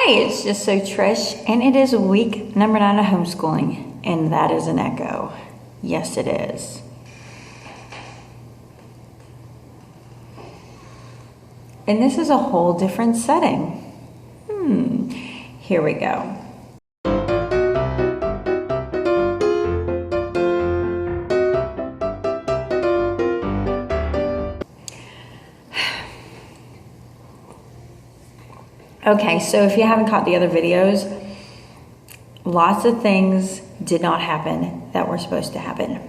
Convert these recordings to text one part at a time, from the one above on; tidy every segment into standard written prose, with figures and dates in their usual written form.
Hi, it's Just So Trish, and it is week number 9 of homeschooling, and that is an echo. Yes, it is. And this is a whole different setting. Here we go. Okay, so if you haven't caught the other videos, lots of things did not happen that were supposed to happen.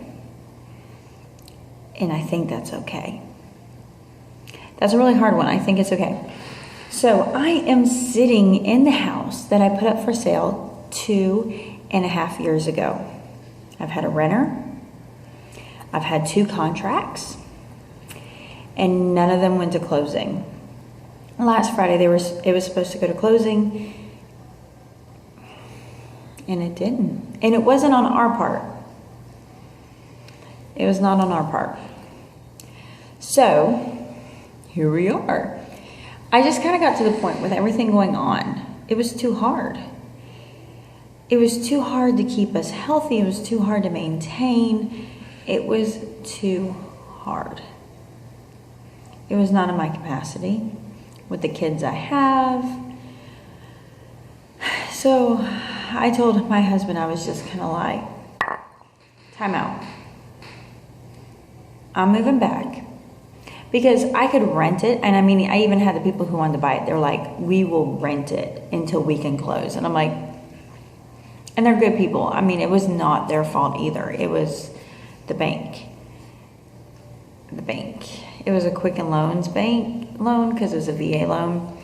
And I think that's okay. That's a really hard one. I think it's okay. So I am sitting in the house that I put up for sale 2.5 years ago. I've had a renter. I've had 2 contracts, and none of them went to closing. Last Friday, it was supposed to go to closing, and it didn't. And it wasn't on our part. It was not on our part. So, here we are. I just kind of got to the point with everything going on. It was too hard. It was too hard to keep us healthy. It was too hard to maintain. It was too hard. It was not in my capacity with the kids I have. So I told my husband, I was just kind of like, time out. I'm moving back. Because I could rent it, and I mean, I even had the people who wanted to buy it, they're like, we will rent it until we can close. And I'm like, and they're good people. I mean, it was not their fault either. It was the bank. The bank. It was a Quicken Loans bank loan because it was a VA loan.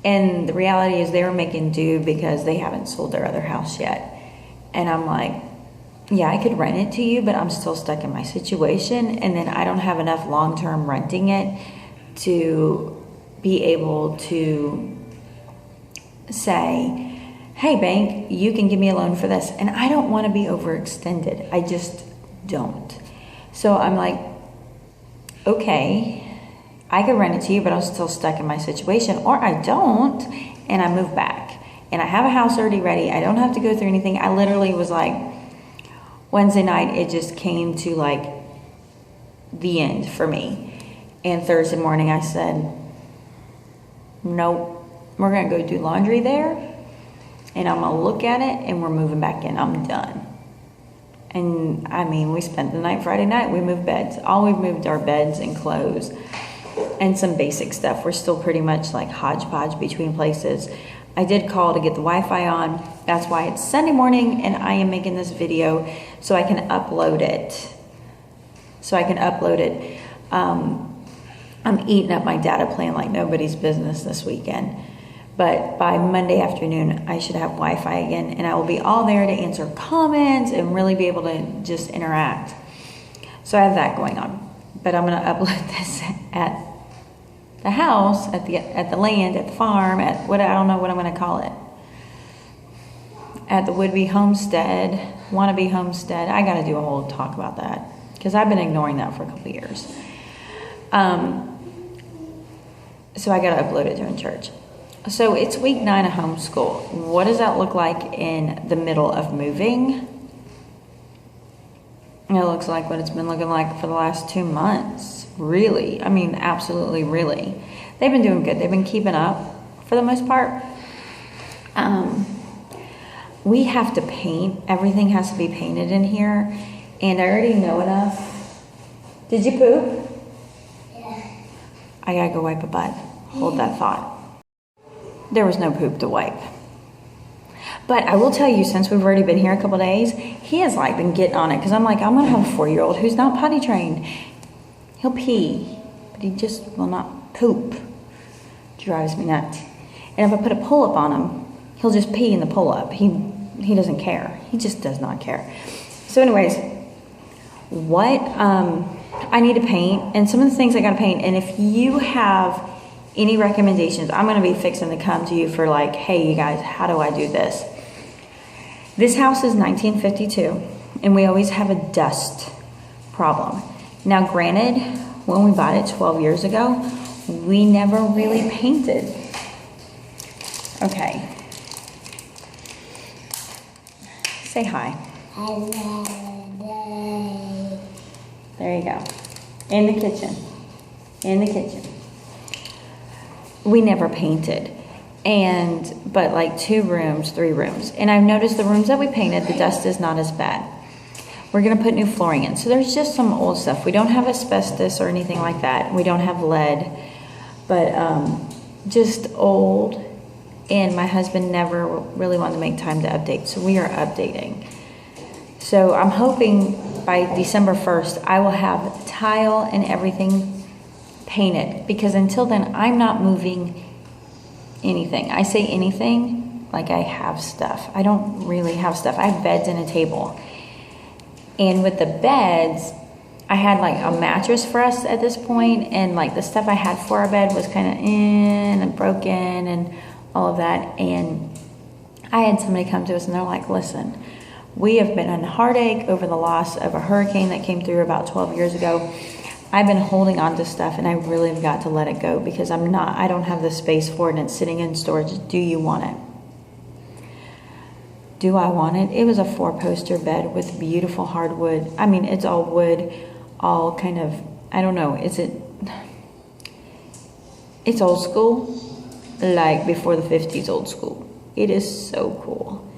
And the reality is they were making due because they haven't sold their other house yet. And I'm like, yeah, I could rent it to you, but I'm still stuck in my situation. And then I don't have enough long-term renting it to be able to say, hey, bank, you can give me a loan for this. And I don't want to be overextended. I just don't. So I'm like, okay, I could rent it to you, but I'm still stuck in my situation. Or I don't, and I move back. And I have a house already ready. I don't have to go through anything. I literally was like, Wednesday night, it just came to like the end for me. And Thursday morning, I said, nope, we're going to go do laundry there. And I'm going to look at it, and we're moving back in. I'm done. And I mean, we spent the night Friday night. We moved beds. All we've moved are beds and clothes and some basic stuff. We're still pretty much like hodgepodge between places. I did call to get the Wi-Fi on. That's why it's Sunday morning, and I am making this video so I can upload it. I'm eating up my data plan like nobody's business this weekend. But by Monday afternoon, I should have Wi-Fi again, and I will be all there to answer comments and really be able to just interact. So I have that going on. But I'm going to upload this at the house, at the land, at the farm, at what, I don't know what I'm going to call it. At the would-be homestead, wannabe homestead. I got to do a whole talk about that because I've been ignoring that for a couple of years. So I got to upload it during church. So it's week 9 of homeschool. What does that look like in the middle of moving? It looks like what it's been looking like for the last 2 months. Really. I mean, absolutely, really. They've been doing good. They've been keeping up for the most part. We have to paint. Everything has to be painted in here. And I already know enough. Did you poop? Yeah. I gotta go wipe a butt. Hold that thought. There was no poop to wipe. But I will tell you, since we've already been here a couple days, he has like been getting on it. Because I'm like, I'm going to have a 4-year-old who's not potty trained. He'll pee, but he just will not poop. Drives me nuts. And if I put a pull-up on him, he'll just pee in the pull-up. He doesn't care. He just does not care. So anyways, what I need to paint, and some of the things I got to paint, and if you have any recommendations, I'm going to be fixing to come to you for like, hey, you guys, how do I do this? This house is 1952, and we always have a dust problem. Now, granted, when we bought it 12 years ago, we never really painted. Okay. Say hi. There you go. In the kitchen. In the kitchen. We never painted. But like 2 rooms, 3 rooms. And I've noticed the rooms that we painted, the dust is not as bad. We're going to put new flooring in. So there's just some old stuff. We don't have asbestos or anything like that. We don't have lead. But just old. And my husband never really wanted to make time to update. So we are updating. So I'm hoping by December 1st, I will have tile and everything painted. Because until then, I'm not moving anything. I say anything like I have stuff. I don't really have stuff. I have beds and a table. And with the beds, I had like a mattress for us at this point, and like the stuff I had for our bed was kind of in and broken and all of that. And I had somebody come to us and they're like, listen, we have been in heartache over the loss of a hurricane that came through about 12 years ago. I've been holding on to stuff and I really have got to let it go because I don't have the space for it and it's sitting in storage. Do you want it? Do I want it? It was a 4-poster bed with beautiful hardwood. I mean, it's all wood, all kind of, I don't know, it's old school, like before the 50s old school. It is so cool.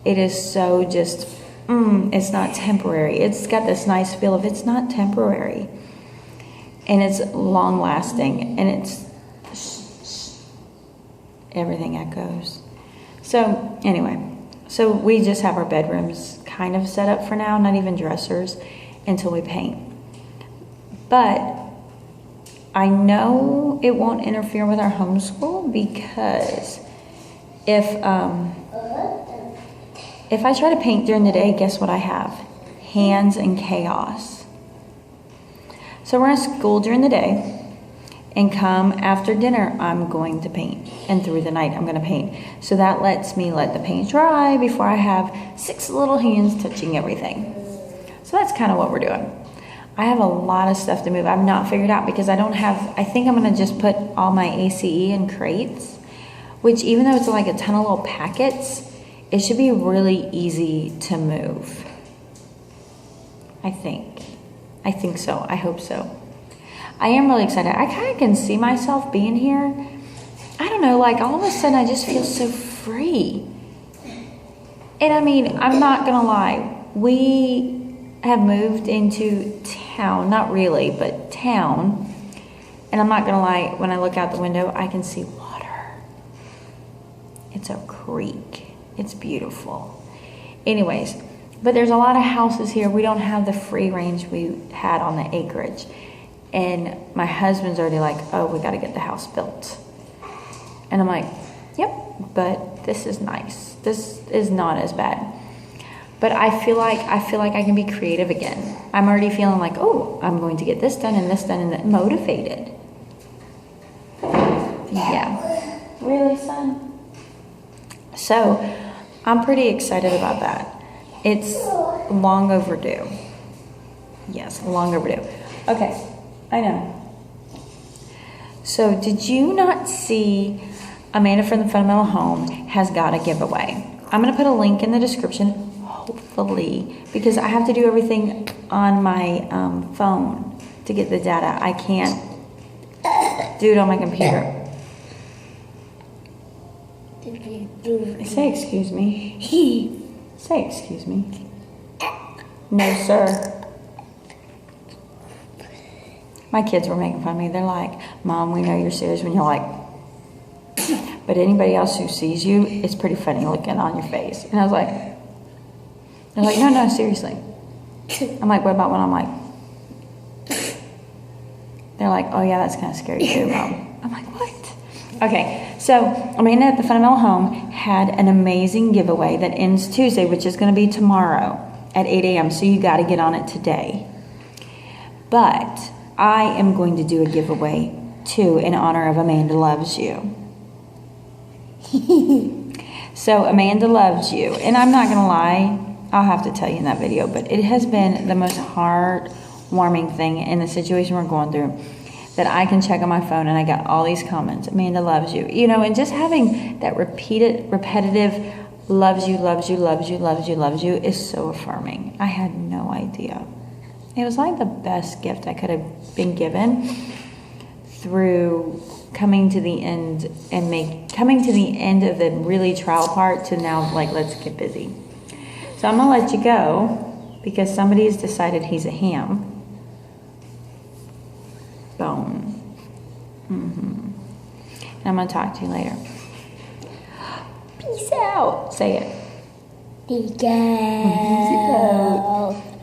It is so just, it's not temporary. It's got this nice feel of it's not temporary. And it's long lasting and it's, everything echoes. So anyway. So we just have our bedrooms kind of set up for now, not even dressers, until we paint. But I know it won't interfere with our homeschool because if I try to paint during the day, guess what I have? Hands and chaos. So we're in school during the day. And come after dinner, I'm going to paint. And through the night, I'm going to paint. So that lets me let the paint dry before I have 6 little hands touching everything. So that's kind of what we're doing. I have a lot of stuff to move. I've not figured out because I think I'm going to just put all my ACE in crates. Which even though it's like a ton of little packets, it should be really easy to move. I think so. I hope so. I am really excited. I kind of can see myself being here. I don't know, like all of a sudden I just feel so free. And I mean, I'm not going to lie. We have moved into town, not really, but town. And I'm not going to lie, when I look out the window, I can see water. It's a creek. It's beautiful. Anyways, but there's a lot of houses here. We don't have the free range we had on the acreage. And my husband's already like, oh, we got to get the house built. And I'm like, yep, but this is nice. This is not as bad. But I feel like I can be creative again. I'm already feeling like, oh, I'm going to get this done and this done and that. Motivated. Yeah. Really, son? So I'm pretty excited about that. It's long overdue. Yes, long overdue. Okay. I know. So did you not see Amanda from the Fundamental Home has got a giveaway? I'm going to put a link in the description, hopefully, because I have to do everything on my phone to get the data. I can't do it on my computer. Say excuse me. Say excuse me. No, sir. My kids were making fun of me. They're like, Mom, we know you're serious when you're like, but anybody else who sees you, it's pretty funny looking on your face. And I was like, they're like, no, seriously. I'm like, what about when I'm like, they're like, oh yeah, that's kind of scary too, Mom. I'm like, what? Okay, so Amanda at the Fundamental Home had an amazing giveaway that ends Tuesday, which is going to be tomorrow at 8 a.m. So you got to get on it today. But I am going to do a giveaway too in honor of Amanda Loves You. So Amanda loves you. And I'm not going to lie, I'll have to tell you in that video, but it has been the most heartwarming thing in the situation we're going through. that I can check on my phone and I got all these comments. Amanda loves you. You know, and just having that repetitive loves you, loves you, loves you, loves you, loves you is so affirming. I had no idea. It was like the best gift I could have been given through coming to the end coming to the end of the really trial part to now, like, let's get busy. So I'm going to let you go because somebody has decided he's a ham. Bone. And I'm going to talk to you later. Peace out. Say it. Peace out.